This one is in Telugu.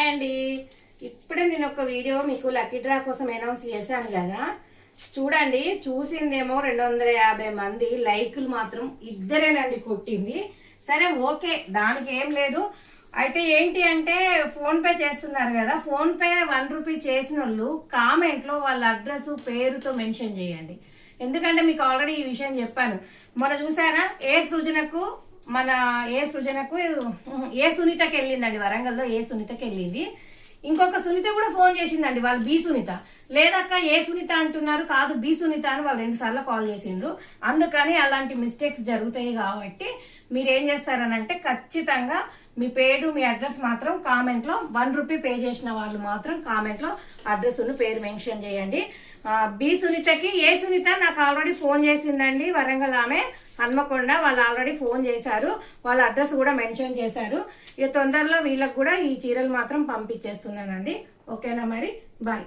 అండి. ఇప్పుడే నేను ఒక వీడియో మీకు లక్కీ డ్రా కోసం అనౌన్స్ చేశాను కదా, చూడండి. చూసిందేమో 250 మంది, లైకులు మాత్రం ఇద్దరేనండి కొట్టింది. సరే ఓకే, దానికి ఏం లేదు. అయితే ఏంటి అంటే ఫోన్ పే చేస్తున్నారు కదా, ఫోన్ పే 1 రూపీ చేసిన వాళ్ళు కామెంట్లో వాళ్ళ అడ్రస్ పేరుతో మెన్షన్ చేయండి. ఎందుకంటే మీకు ఆల్రెడీ ఈ విషయం చెప్పాను. మొన్న చూసారా, ఏ సృజనకు ఏ సునీతకి వెళ్ళిందండి, వరంగల్లో ఏ సునీతకి వెళ్ళింది. ఇంకొక సునీత కూడా ఫోన్ చేసిందండి, వాళ్ళు బి సునీత. లేదక్క ఏ సునీత అంటున్నారు, కాదు బి సునీత అని వాళ్ళు 2 సార్లు కాల్ చేసిండ్రు. అందుకని అలాంటి మిస్టేక్స్ జరుగుతాయి. కాబట్టి మీరు ఏం చేస్తారనంటే ఖచ్చితంగా మీ పేరు మీ అడ్రస్ మాత్రం కామెంట్లో 1 రూపీ పే చేసిన వాళ్ళు మాత్రం కామెంట్లో అడ్రస్ పేరు మెన్షన్ చేయండి. బి సునీతకి ఏ సునీత నాకు ఆల్రెడీ ఫోన్ చేసిందండి, వరంగల్ ఆమె, హన్మకొండ. వాళ్ళు ఆల్రెడీ ఫోన్ చేశారు, వాళ్ళ అడ్రస్ కూడా మెన్షన్ చేశారు. ఇక తొందరలో వీళ్ళకి కూడా ఈ చీరలు మాత్రం పంపించేస్తున్నానండి. ఓకేనా, మరి బాయ్.